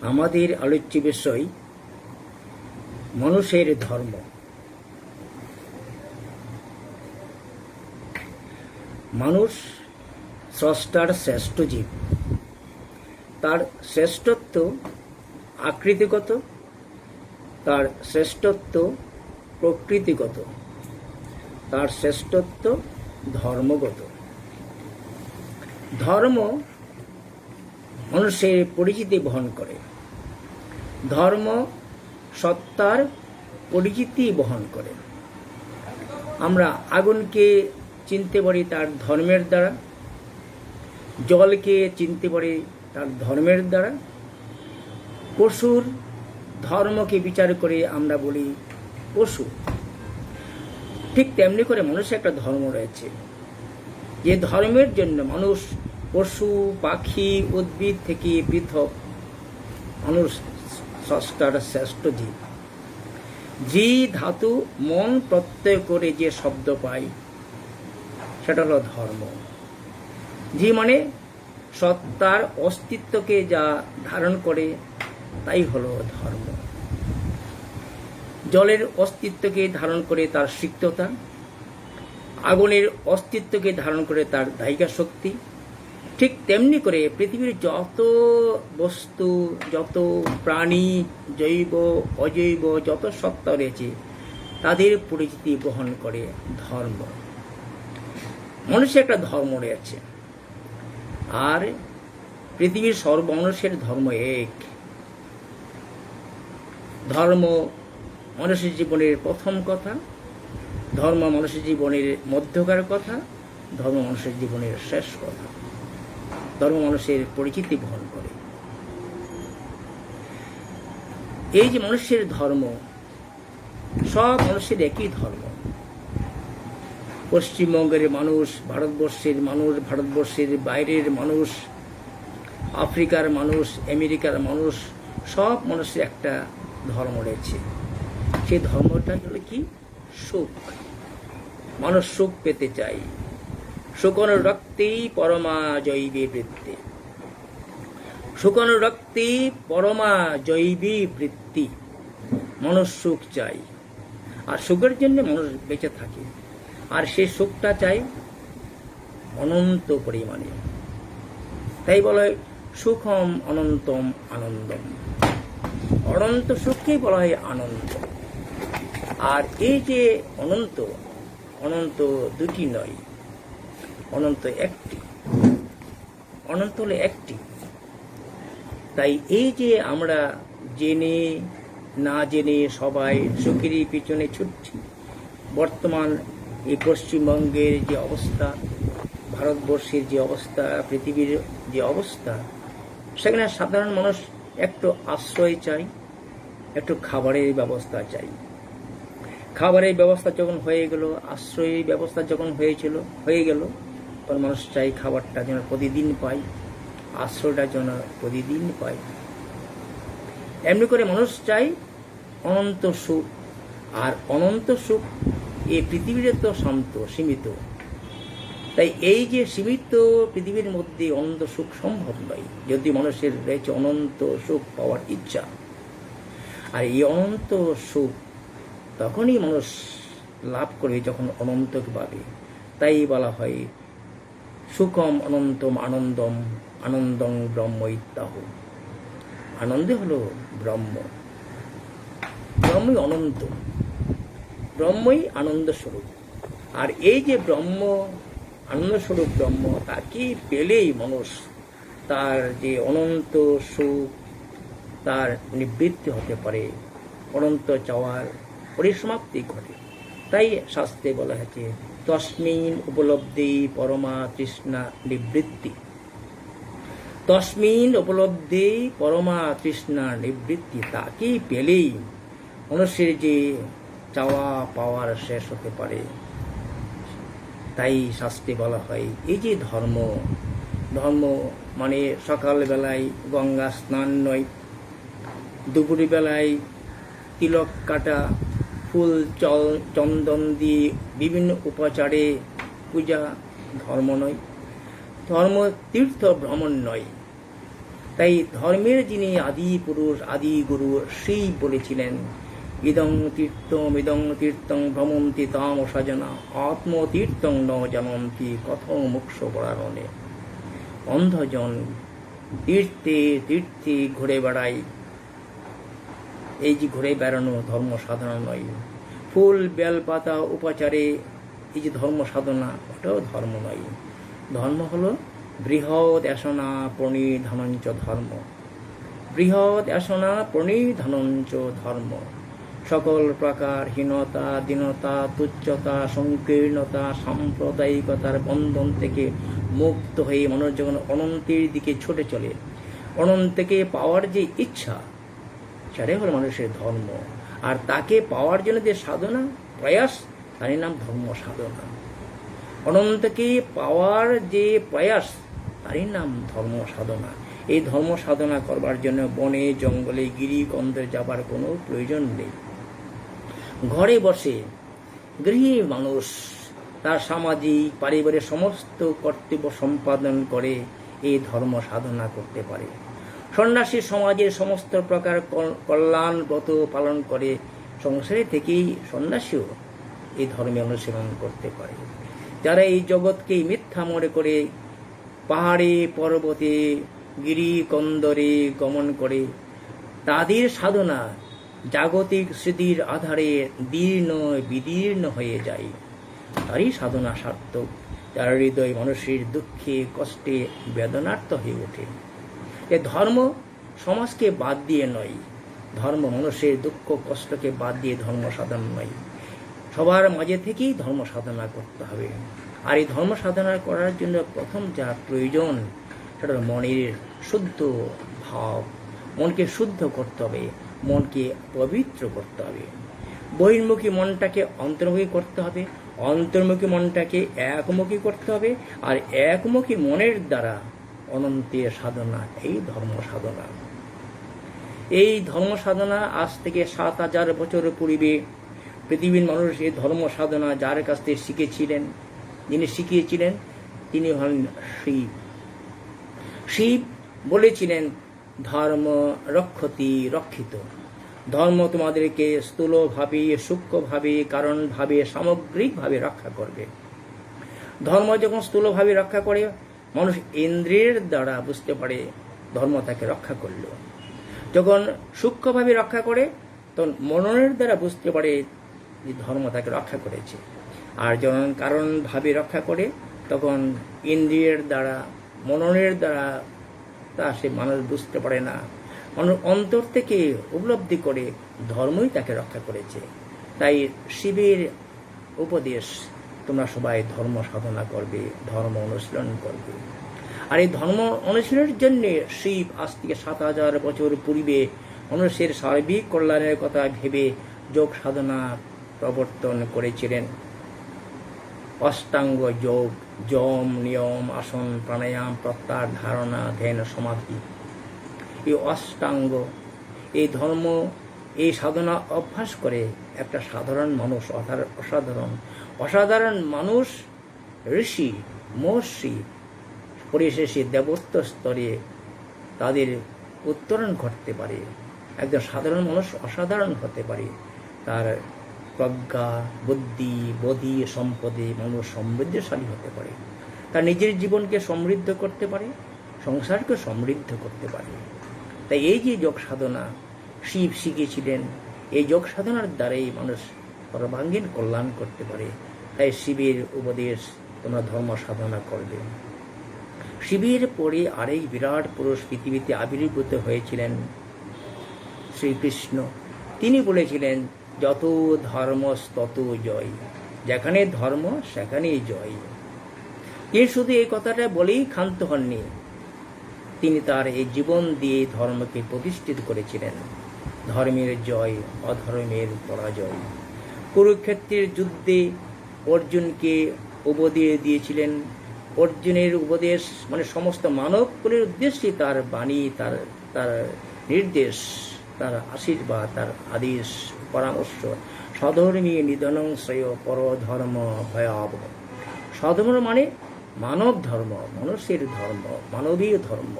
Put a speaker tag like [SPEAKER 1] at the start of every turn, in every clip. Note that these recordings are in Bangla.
[SPEAKER 1] আমাদের আলোচ্য বিষয় মানুষের ধর্ম। মানুষ স্রষ্টার শ্রেষ্ঠ জীব। তার শ্রেষ্ঠত্ব আকৃতিগত, তার শ্রেষ্ঠত্ব প্রকৃতিগত, তার শ্রেষ্ঠত্ব ধর্মগত। ধর্ম মানুষের পরিচিতি বহন করে। ধর্ম সত্তার পরিচিতি বহন করে। আমরা আগুনকে চিনতে পারি তার ধর্মের দ্বারা, জলকে চিনতে পারি তার ধর্মের দ্বারা। পশুর ধর্মকে বিচার করে আমরা বলি পশু। ঠিক তেমনি করে মানুষের একটা ধর্ম রয়েছে, যে ধর্মের জন্য মানুষ পশু পাখি উদ্ভিদ থেকে পৃথক। মানুষ স্রষ্টার শ্রেষ্ঠ জীব। জি ধাতু মন প্রত্যয় করে যে শব্দ পাই সেটা হলো ধর্ম। জি মানে সত্তার অস্তিত্বকে যা ধারণ করে তাই হলো ধর্ম। জলের অস্তিত্বকে ধারণ করে তার সিক্ততা, আগুনের অস্তিত্বকে ধারণ করে তার দাহিকা শক্তি। ঠিক তেমনি করে পৃথিবীর যত বস্তু, যত প্রাণী, জৈব অজৈব যত সত্তা রয়েছে তাদের পরিচিতি বহন করে ধর্ম। মানুষের একটা ধর্ম রয়েছে, আর পৃথিবীর সর্বমানুষের ধর্ম এক। ধর্ম মানুষের জীবনের প্রথম কথা, ধর্ম মানুষের জীবনের মধ্যকার কথা, ধর্ম মানুষের জীবনের শেষ কথা। ধর্ম মানুষের পরিচিতি বহন করে। এই যে মানুষের ধর্ম, সব মানুষের একই ধর্ম। পশ্চিমবঙ্গের মানুষ, ভারতবর্ষের মানুষ, ভারতবর্ষের বাইরের মানুষ, আফ্রিকার মানুষ, আমেরিকার মানুষ, সব মানুষের একটা ধর্ম রয়েছে। সেই ধর্মটা হলো কি? সুখ। মানুষ সুখ পেতে চাই। শুকনো রক্তেই পরমা জৈবী বৃত্তি। শুকনো রক্তেই পরমা জৈবী বৃত্তি। মানুষ সুখ চাই, আর সুখের জন্য মানুষ বেঁচে থাকে। আর সেই সুখটা চাই অনন্ত পরিমাণে। তাই বলা হয় সুখম অনন্তম আনন্দম। অনন্ত সুখকেই বলা হয় আনন্দ। আর এই যে অনন্ত, অনন্ত দুটি নয়, অনন্ত একটি। অনন্ত হলো একটি। তাই এই যে আমরা জেনে না জেনে সবাই সুখেরই পিছনে ছুটছি, বর্তমান এই পশ্চিমবঙ্গের যে অবস্থা, ভারতবর্ষের যে অবস্থা, পৃথিবীর যে অবস্থা, সেখানে সাধারণ মানুষ একটু আশ্রয় চাই, একটু খাবারের ব্যবস্থা চাই। খাবারের ব্যবস্থা যখন হয়ে গেল, আশ্রয়ের ব্যবস্থা যখন হয়ে গেল, তখন মানুষ চাই খাবারটা যেন প্রতিদিন পাই, আশ্রয়টা যেন প্রতিদিন পাই। এমনি করে মানুষ চাই অনন্ত সুখ। আর অনন্ত সুখ এই পৃথিবীর তো শান্ত, সীমিত। তাই এই যে সীমিত পৃথিবীর মধ্যে অনন্ত সুখ সম্ভব নয়, যদি মানুষের রয়েছে অনন্ত সুখ পাওয়ার ইচ্ছা। আর এই অনন্ত সুখ তখনই মানুষ লাভ করবে যখন অনন্তকে পাবে। তাই বলা হয় সুখম অনন্তম আনন্দম আনন্দং ব্রহ্ম ইত্যাহ। আনন্দ হলো ব্রহ্ম। ব্রহ্মই অনন্ত, ব্রহ্মই আনন্দ স্বরূপ। আর এই যে ব্রহ্ম, আনন্দ স্বরূপ ব্রহ্ম, তাকে পেলেই মানুষ তার যে অনন্ত সুখ তার নিবৃত্তি হতে পারে, অনন্ত চাওয়ার পরিসমাপ্তি ঘটে। তাই শাস্ত্রে বলা হয়েছে তস্মিন উপলব্ধি পরমা তৃষ্ণা নিবৃত্তি। তস্মিন উপলব্ধি পরমা তৃষ্ণা নিবৃত্তি। তাকেই পেলেই মানুষের যে চাওয়া পাওয়ার শেষ হতে পারে। তাই শাস্ত্রে বলা হয় এই যে ধর্ম, ধর্ম মানে সকালবেলায় গঙ্গা স্নান নয়, দুপুরবেলায় তিলক কাটা, ফুল চন্দন দিয়ে বিভিন্ন উপাচারে পূজা ধর্ম নয়। ধর্ম তীর্থ ভ্রমণ নয়। তাই ধর্মের যিনি আদি পুরুষ, আদি গুরু, সেই বলেছিলেন, ইদং তীর্থং ভ্রমন্তি তামসা জনা, আত্মতীর্থং ন জানন্তি কথং মোক্ষ পরায়ণে। অন্ধজন তীর্থে তীর্থে ঘুরে বেড়ায়, এই যে ঘুরে বেড়ানো ধর্ম সাধনা নয়। ফুল বেলপাতা উপাচারে এই যে ধর্ম সাধনা, ওটাও ধর্ম নয়। ধর্ম হলো বৃহৎ আসনা প্রণিধানঞ্চ ধর্ম, বৃহৎ আসনা প্রণিধানঞ্চ ধর্ম। সকল প্রকার হীনতা, দীনতা, তুচ্ছতা, সংকীর্ণতা, সাম্প্রদায়িকতার বন্ধন থেকে মুক্ত হয়ে মানুষ যখন অনন্তের দিকে ছুটে চলে, অনন্তকে পাওয়ার যে ইচ্ছা, সেটাই হলো মানুষের ধর্ম। আর তাকে পাওয়ার জন্য যে সাধনা, প্রয়াস, তারই নাম ধর্ম সাধনা। অনন্তকে পাওয়ার যে প্রয়াস, তারই নাম ধর্ম সাধনা। এই ধর্ম সাধনা করবার জন্য বনে জঙ্গলে গিরি কন্দরে যাবার কোনো প্রয়োজন নেই। ঘরে বসে গৃহী মানুষ তার সামাজিক পারিবারিক সমস্ত কর্তব্য সম্পাদন করে এই ধর্ম সাধনা করতে পারে। সন্ন্যাসী সমাজের সমস্ত প্রকার কল্যাণ ব্রত পালন করে সংসারে থেকেই সন্ন্যাসীও এই ধর্মে অনুশীলন করতে পারে। যারা এই জগৎকে মিথ্যা মনে করে পাহাড়ে পর্বতে গিরি কন্দরে গমন করে, তাদের সাধনা জাগতিক স্মৃতির আধারে দীর্ণ বিদীর্ণ হয়ে যায়। তারই সাধনা সার্থক, যার হৃদয় মানুষের দুঃখে কষ্টে বেদনার্ত হয়ে ওঠে। এ ধর্ম সমাজকে বাদ দিয়ে নয়, ধর্ম মানুষের দুঃখ কষ্টকে বাদ দিয়ে ধর্ম সাধনা নয়। সবার মাঝে থেকেই ধর্ম সাধনা করতে হবে। আর এই ধর্ম সাধনা করার জন্য প্রথম যা প্রয়োজন, সেটা মনের শুদ্ধ ভাব। মনকে শুদ্ধ করতে হবে, মনকে পবিত্র করতে হবে। বহির্মুখী মনটাকে অন্তর্মুখী করতে হবে, অন্তর্মুখী মনটাকে একমুখী করতে হবে। আর একমুখী মনের দ্বারা অনন্তের সাধনা, এই ধর্ম সাধনা। এই ধর্ম সাধনা আজ থেকে ৭,০০০ বছর পূর্বে পৃথিবীর মানুষ এই ধর্ম সাধনা যার কাছ থেকে শিখেছিলেন, যিনি শিখিয়েছিলেন, তিনি হলেন শিব। শিব বলেছিলেন, ধর্ম রক্ষতি রক্ষিত। ধর্ম তোমাদেরকে স্থূলভাবে, সূক্ষ্মভাবে, কারণভাবে, সামগ্রিকভাবে রক্ষা করবে। ধর্ম যখন স্থূলভাবে রক্ষা করে, মানুষ ইন্দ্রিয়ের দ্বারা বুঝতে পারে ধর্ম তাকে রক্ষা করল। যখন সূক্ষ্মভাবে রক্ষা করে, তখন মননের দ্বারা বুঝতে পারে যে ধর্ম তাকে রক্ষা করেছে। আর যখন কারণভাবে রক্ষা করে, তখন ইন্দ্রিয়ের দ্বারা, মননের দ্বারা তা সে মানুষ বুঝতে পারে না। মানুষ অন্তর থেকে উপলব্ধি করে ধর্মই তাকে রক্ষা করেছে। তাই শিবের উপদেশ, তোমরা সবাই ধর্ম সাধনা করবে, ধর্ম অনুশীলন করবে। আর এই ধর্ম অনুশীলনের জন্য শিব আজ থেকে ৭,০০০ বছর পূর্বে মানুষের সার্বিক কল্যাণের কথা ভেবে যোগ সাধনা প্রবর্তন করেছিলেন। অষ্টাঙ্গ যোগ, যম, নিয়ম, আসন, প্রাণায়াম, প্রত্যাহার, ধারণা, ধ্যান, সমাধি, এই অষ্টাঙ্গ, এই ধর্ম, এই সাধনা অভ্যাস করে একটা সাধারণ মানুষ, অসাধারণ মানুষ, ঋষি, মহর্ষি, পরিশেষে দেবত্ব স্তরে তাদের উত্তরণ ঘটতে পারে। একজন সাধারণ মানুষ অসাধারণ হতে পারে। তার প্রজ্ঞা, বুদ্ধি, বোধি, সম্পদে মানুষ সমৃদ্ধশালী হতে পারে। তার নিজের জীবনকে সমৃদ্ধ করতে পারে, সংসারকে সমৃদ্ধ করতে পারে। তাই এই যে যোগ সাধনা শিব শিখিয়েছিলেন, এই যোগ সাধনার দ্বারাই মানুষ সর্বাঙ্গীন কল্যাণ করতে পারে। তাই শিবের উপদেশ, তোমরা ধর্ম সাধনা করবে। শিবের পরে আরেক বিরাট পুরুষ পৃথিবীতে আবির্ভূত হয়েছিলেন, শ্রীকৃষ্ণ। তিনি বলেছিলেন, যত ধর্ম তত জয়। যেখানে ধর্ম সেখানেই জয়। তিনি শুধু এই কথাটা বলেই ক্ষান্ত হননি, তিনি তার এই জীবন দিয়ে ধর্মকে প্রতিষ্ঠিত করেছিলেন। ধর্মের জয়, অধর্মের পরাজয়। কুরুক্ষেত্রের যুদ্ধে অর্জুনকে উপদেশ দিয়েছিলেন। অর্জুনের উপদেশ মানে সমস্ত মানবকুলের উদ্দেশ্যে তার বাণী, তার নির্দেশ, তার আশীর্বাদ, তার আদেশ, পরামর্শ। স্বধর্মী নিধনং শ্রেয় পরধর্ম ভয়াবহ। স্বধর্ম মানে মানব ধর্ম, মানুষের ধর্ম, মানবীয় ধর্ম।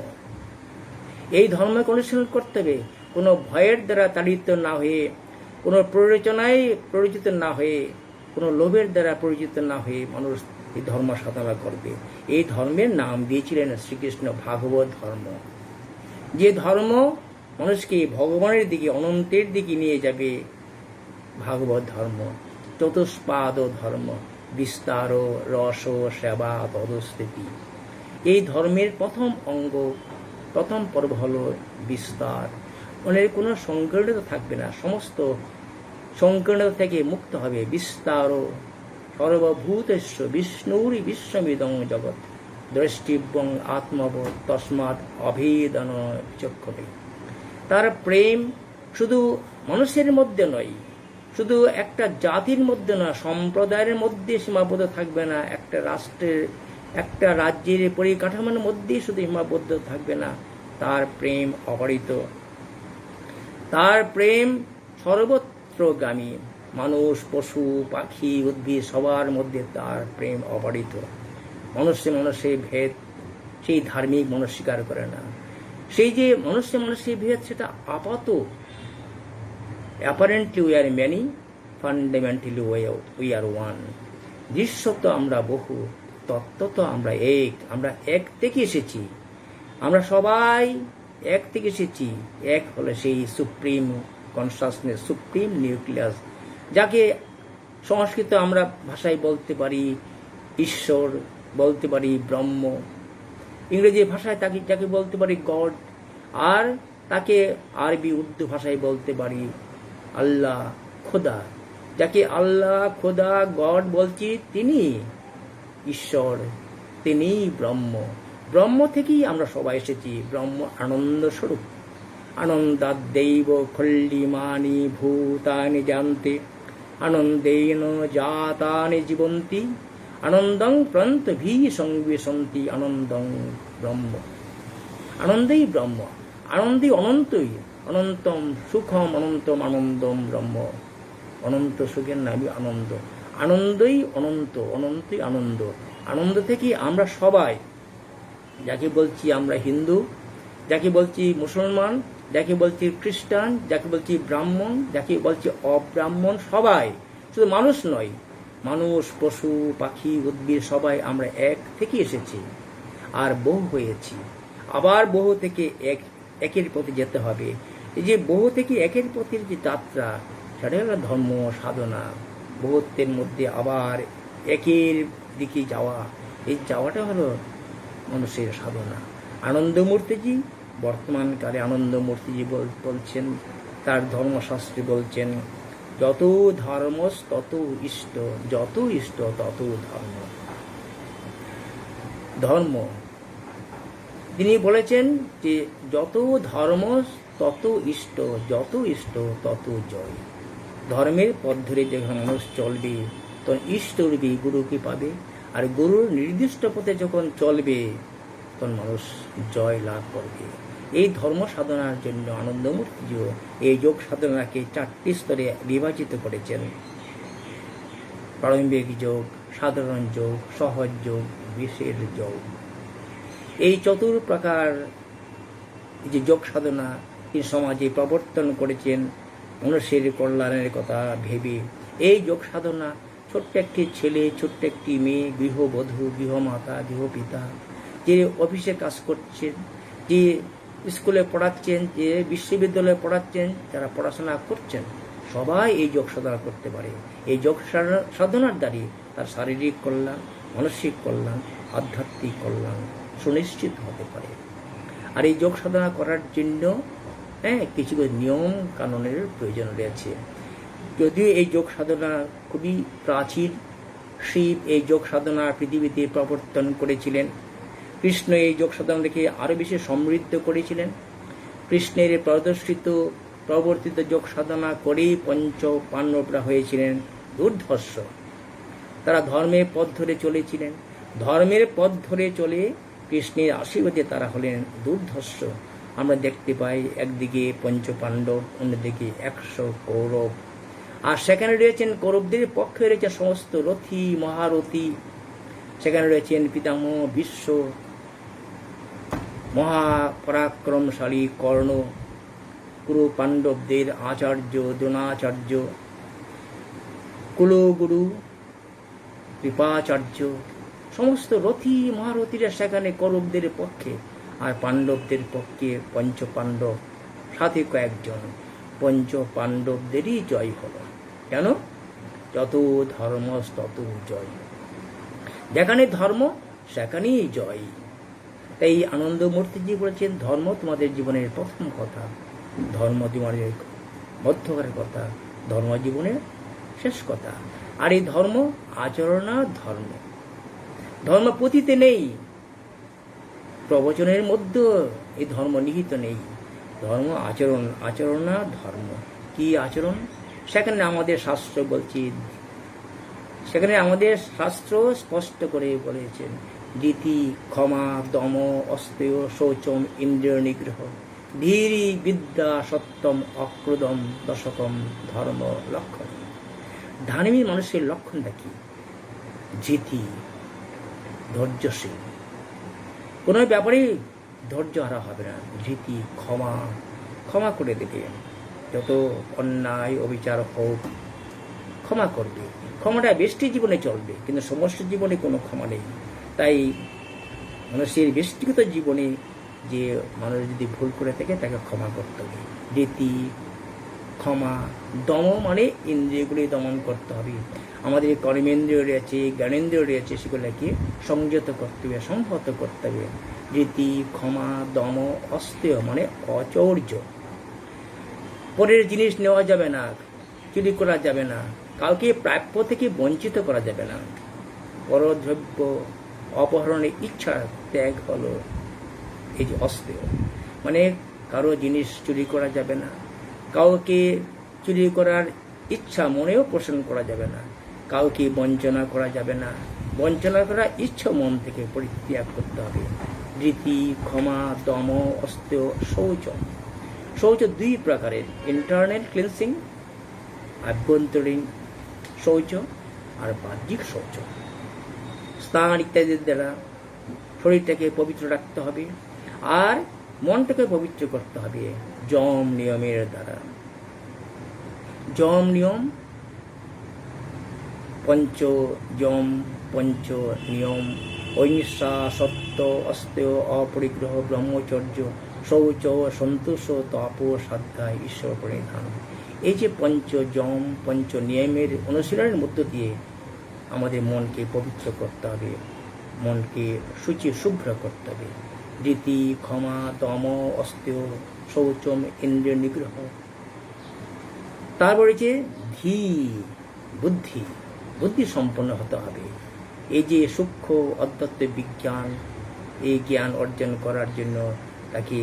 [SPEAKER 1] এই ধর্মকে অনুশীলন করতে হবে, কোনো ভয়ের দ্বারা তাড়িত না হয়ে, কোনো প্ররোচনায় পরিচিত না হয়ে, কোনো লোভের দ্বারা পরিচিত না হয়ে মানুষ এই ধর্ম সাধনা করবে। এই ধর্মের নাম দিয়েছিলেন শ্রীকৃষ্ণ ভাগবত ধর্ম। যে ধর্ম মানুষকে ভগবানের দিকে, অনন্তের দিকে নিয়ে যাবে, ভাগবত ধর্ম। চতুষ্পাদ ধর্ম, বিস্তার রস সেবা তদস্তিতি। এই ধর্মের প্রথম অঙ্গ, প্রথম পর্ব হল বিস্তার। মনের কোনো সংকীর্ণতা থাকবে না, সমস্ত সংকীর্ণতা থেকে মুক্ত হবে। বিস্তার সর্বভূতেষ্য বিষ্ণুরি বিশ্বমিদং জগৎ দ্রষ্টিব্যং আত্মবোধ তস্মাৎ অভেদন চক্ষতে। তার প্রেম শুধু মানুষের মধ্যে নয়, শুধু একটা জাতির মধ্যে না, সম্প্রদায়ের মধ্যে সীমাবদ্ধ থাকবে না, একটা রাষ্ট্রের, একটা রাজ্যের পরিকাঠামোর মধ্যেই শুধু সীমাবদ্ধ থাকবে না। তার প্রেম অপরিত, তার প্রেম সর্বত্রগামী। মানুষ, পশু, পাখি, উদ্ভিদ সবার মধ্যে তার প্রেম অপরিত। মানুষে মানুষে ভেদ সেই ধার্মিক মানুষ স্বীকার করে না। সেই যে মানুষে মানুষে ভেদ, সেটা আপাত। Apparently we are many, fundamentally we are one. দৃশ্যত আমরা বহু, তত্ত্বত আমরা এক। আমরা এক থেকে এসেছি, আমরা সবাই এক থেকে এসেছি। এক হলে সেই সুপ্রিম কনসাসনেস, সুপ্রিম নিউক্লিয়াস, যাকে সংস্কৃত আমরা ভাষায় বলতে পারি ঈশ্বর, বলতে পারি ব্রহ্ম, ইংরেজি ভাষায় তাকে যাকে বলতে পারি গড, আর তাকে আরবি উর্দু ভাষায় বলতে পারি আল্লাহ, খোদা। যাকে আল্লাহ, খোদা, গড বলছি, তিনি ঈশ্বর, তিনি ব্রহ্ম। ব্রহ্ম থেকেই আমরা সবাই এসেছি। ব্রহ্ম আনন্দ স্বরূপ। আনন্দাদ্দৈব খল্লিমানি ভূতানি জানতে আনন্দেন জাতানি জীবন্তি আনন্দং প্রন্তভি সংবিশন্তি আনন্দং ব্রহ্ম। আনন্দেই ব্রহ্ম, আনন্দই অনন্তই, অনন্তম সুখম অনন্তম আনন্দম ব্রহ্ম। অনন্ত সুখের নামই আনন্দ। আনন্দই অনন্ত, অনন্তই আনন্দ। আনন্দ থেকে আমরা সবাই, যাকে বলছি আমরা হিন্দু, যাকে বলছি মুসলমান, যাকে বলছি খ্রিস্টান, যাকে বলছি ব্রাহ্মণ, যাকে বলছি অব্রাহ্মণ, সবাই, শুধু মানুষ নয়, মানুষ, পশু, পাখি, উদ্ভিদ সবাই আমরা এক থেকে এসেছি আর বহু হয়েছি। আবার বহু থেকে একের পথে যেতে হবে। এই যে বহু থেকে একের পথের যে যাত্রা, সেটা হলো ধর্ম সাধনা। বহুত্বের মধ্যে আবার একের দিকে যাওয়া, এই যাওয়াটা হলো মানুষের সাধনা। আনন্দমূর্তিজি, বর্তমানকালে আনন্দমূর্তিজি বলছেন, তার ধর্মশাস্ত্রে বলছেন, যত ধর্ম তত ইষ্ট, যত ইষ্ট তত ধর্ম। ধর্ম তিনি বলেছেন যে যত ধর্ম তত ইষ্ট, যত ইষ্ট তত জয়। ধর্মের পথ ধরে যখন মানুষ চলবে, তখন ইষ্ট রূপী গুরুকে পাবে, আর গুরুর নির্দিষ্ট পথে যখন চলবে, তখন মানুষ জয় লাভ করবে। এই ধর্ম সাধনার জন্য আনন্দমূর্তিজিও এই যোগ সাধনাকে 4টি স্তরে বিভাজিত করেছেন। প্রারম্ভিক যোগ, সাধারণ যোগ, সহজ যোগ, বিশেষ যোগ। এই চতুর্প্রকার যে যোগ সাধনা তিনি সমাজে প্রবর্তন করেছেন মানুষের কল্যাণের কথা ভেবে। এই যোগ সাধনা ছোট্ট একটি ছেলে, ছোট্ট একটি মেয়ে, গৃহবধূ, গৃহমাতা, গৃহপিতা, যে অফিসে কাজ করছেন, যে স্কুলে পড়াচ্ছেন, যে বিশ্ববিদ্যালয়ে পড়াচ্ছেন, যারা পড়াশোনা করছেন, সবাই এই যোগ সাধনা করতে পারে। এই যোগ সাধনার দ্বারা তার শারীরিক কল্যাণ, মানসিক কল্যাণ, আধ্যাত্মিক কল্যাণ সুনিশ্চিত হতে পারে। আর এই যোগ সাধনা করার জন্য কিছু নিয়ম কানুনের প্রয়োজন রয়েছে। যদিও এই যোগ সাধনা খুবই প্রাচীন, শিব এই যোগ সাধনা পৃথিবীতে প্রবর্তন করেছিলেন। কৃষ্ণ এই যোগ সাধনাকে আরো বেশি সমৃদ্ধ করেছিলেন। কৃষ্ণের প্রবর্তিত যোগ সাধনা করেই পঞ্চ পাণ্ডবরা হয়েছিলেন দুর্ধর্ষ। তারা ধর্মের পথ ধরে চলেছিলেন। ধর্মের পথ ধরে চলে কৃষ্ণের আশীর্বাদে তারা হলেন দুর্ধর্ষ। আমরা দেখতে পাই একদিকে পঞ্চ পাণ্ডব, অন্যদিকে 100 কৌরব, আর সেখানে রয়েছেন কৌরবদের পক্ষে রয়েছে সমস্ত রথী, মহারথী, সেখানে রয়েছেন পিতামহ ভীষ্ম, মহাপরাক্রমশালী কর্ণ, কুরু পাণ্ডবদের আচার্য দ্রোণাচার্য, কুলগুরু কৃপাচার্য, সমস্ত রথী মহারথীরা সেখানে কৌরবদের পক্ষে, আর পাণ্ডবদের পক্ষে পঞ্চপাণ্ডব সাথে কয়েকজন। পঞ্চ পাণ্ডবদেরই জয় হল। কেন? যত ধর্ম তত জয়, যেখানে ধর্ম সেখানেই জয়। তাই আনন্দমূর্তিজি বলেছেন, ধর্ম তোমাদের জীবনের প্রথম কথা, ধর্ম জীবনের মধ্যকার কথা, ধর্ম জীবনের শেষ কথা। আর এই ধর্ম আচরণা ধর্ম, ধর্ম পুঁথিতে নেই, প্রবচনের মধ্যে এই ধর্ম নিহিত নেই। ধর্ম আচরণ, আচরণা ধর্ম। কি আচরণ? সেখানে আমাদের শাস্ত্র বলছি, সেখানে আমাদের শাস্ত্র স্পষ্ট করে বলেছেন, রীতি, ক্ষমা, দম, অস্তেয়, শৌচম, ইন্দ্রিয় নিগ্রহ, ধীরি, বিদ্যা, সত্যম, অক্রোধম, দশকম ধর্ম লক্ষণ। ধার্মিক মানুষের লক্ষণটা কি? ধীতি, ধৈর্যশীল, কোনো ব্যাপারে ধৈর্য হারা হবে না। ধীতি, ক্ষমা, ক্ষমা করে দেবে, যত অন্যায় অবিচার হোক ক্ষমা করবে। ক্ষমাটা ব্যষ্টি জীবনে চলবে, কিন্তু সমস্ত জীবনে কোনো ক্ষমা নেই। তাই মানুষের ব্যক্তিগত জীবনে যে মানুষ যদি ভুল করে থাকে তাকে ক্ষমা করতে হবে। রীতি, ক্ষমা, দম মানে ইন্দ্রিয়গুলি দমন করতে হবে। আমাদের কর্মেন্দ্রিয় রয়েছে, জ্ঞানেন্দ্রিয় রয়েছে, সেগুলোকে সংযত করতে হবে, সংহত করতে হবে। রীতি, ক্ষমা, দম, অস্তেয় মানে অচৌর্য। পরের জিনিস নেওয়া যাবে না, চুরি করা যাবে না, কাউকে প্রাপ্য থেকে বঞ্চিত করা যাবে না। পরদ্রব্য অপহরণের ইচ্ছা ত্যাগ হলো এই যে অস্তেয়, মানে কারো জিনিস চুরি করা যাবে না, কাউকে চুরি করার ইচ্ছা মনেও পোষণ করা যাবে না, কাউকে বঞ্চনা করা যাবে না, বঞ্চনা করার ইচ্ছা মন থেকে পরিত্যাগ করতে হবে। রীতি, ক্ষমা, দম, অস্তেয়, শৌচ। শৌচ দুই প্রকারের, ইন্টারনাল ক্লিনসিং আভ্যন্তরীণ শৌচ আর বাহ্যিক শৌচ। স্নান ইত্যাদির দ্বারা শরীরটাকে পবিত্র রাখতে হবে আর মনটাকে পবিত্র করতে হবে যম নিয়মের দ্বারা। যম নিয়ম, পঞ্চ যম, পঞ্চ নিয়ম, অহিংসা, সত্য, অস্তেয়, অপরিগ্রহ, ব্রহ্মচর্য, শৌচ, সন্তোষ, তপ, শ্রদ্ধা, ঈশ্বর পরিধান। এই যে পঞ্চ যম, পঞ্চ নিয়মের অনুশীলনের মধ্য দিয়ে আমাদের মনকে পবিত্র করতে হবে, মনকে শুচি শুভ্র করতে হবে। রীতি, ক্ষমা, দম, অস্তেয়, শৌচম, ইন্দ্রিয় নিগ্রহ। তারপরে যে ধী, বুদ্ধি, বুদ্ধি সম্পন্ন হতে হবে। এই যে সূক্ষ্ম অধ্যাত্মিক বিজ্ঞান, এই জ্ঞান অর্জন করার জন্য তাকে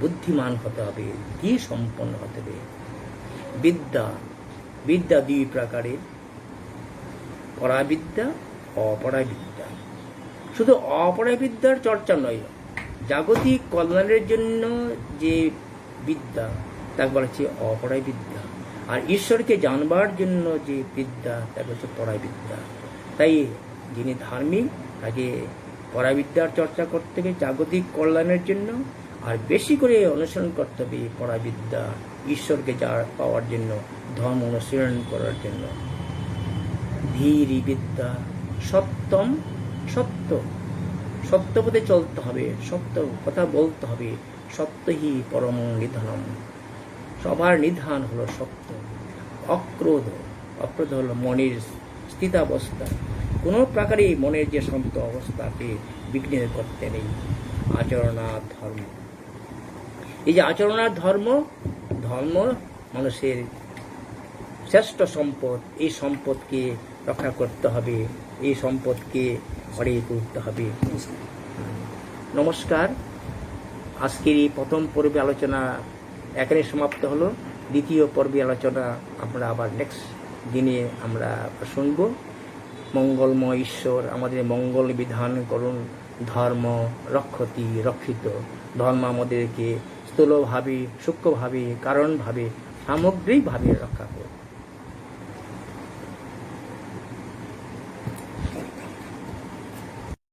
[SPEAKER 1] বুদ্ধিমান হতে হবে, ধী সম্পন্ন হতে হবে। বিদ্যা, বিদ্যা দুই প্রকারের, পরাবিদ্যা, অপরাবিদ্যা। শুধু অপরাবিদ্যার চর্চা নয়, জাগতিক কল্যাণের জন্য যে বিদ্যা তাকে বলা হচ্ছে অপরাবিদ্যা, আর ঈশ্বরকে জানবার জন্য যে বিদ্যা তাকে হচ্ছে পরাবিদ্যা। তাই যিনি ধার্মিক তাকে পরাবিদ্যার চর্চা করতে হবে জাগতিক কল্যাণের জন্য, আর বেশি করে অনুসরণ করতে হবে পরাবিদ্যা, ঈশ্বরকে পাওয়ার জন্য, ধর্ম অনুশীলন করার জন্য। ধীরি বিদ্যা, সত্যম, সত্য, সত্য পথে চলতে হবে, সত্য কথা বলতে হবে। সত্যহি পরম নিধানম, সবার নিধান হলো সত্য। অক্রোধ, অক্রোধ হলো মনের স্থিতাবস্থা, কোনো প্রকারে মনের যে শান্ত অবস্থাকে বিঘ্ন করতে নেই। আচরণার ধর্ম, এই যে আচরণার ধর্ম, ধর্ম মানুষের শ্রেষ্ঠ সম্পদ। এই সম্পদকে রক্ষা করতে হবে, এই সম্পদকে বাড়িয়ে তুলতে হবে। নমস্কার। আজকের এই প্রথম পর্বে আলোচনা এখানে সমাপ্ত হলো। দ্বিতীয় পর্বে আলোচনা আমরা আবার নেক্সট দিনে আমরা শুনব। মঙ্গলময় ঈশ্বর আমাদের মঙ্গল বিধান করুন। ধর্ম রক্ষতি রক্ষিত, ধর্ম আমাদেরকে স্থূলভাবে, সূক্ষ্মভাবে, কারণভাবে, সামগ্রিকভাবে রক্ষা করুন।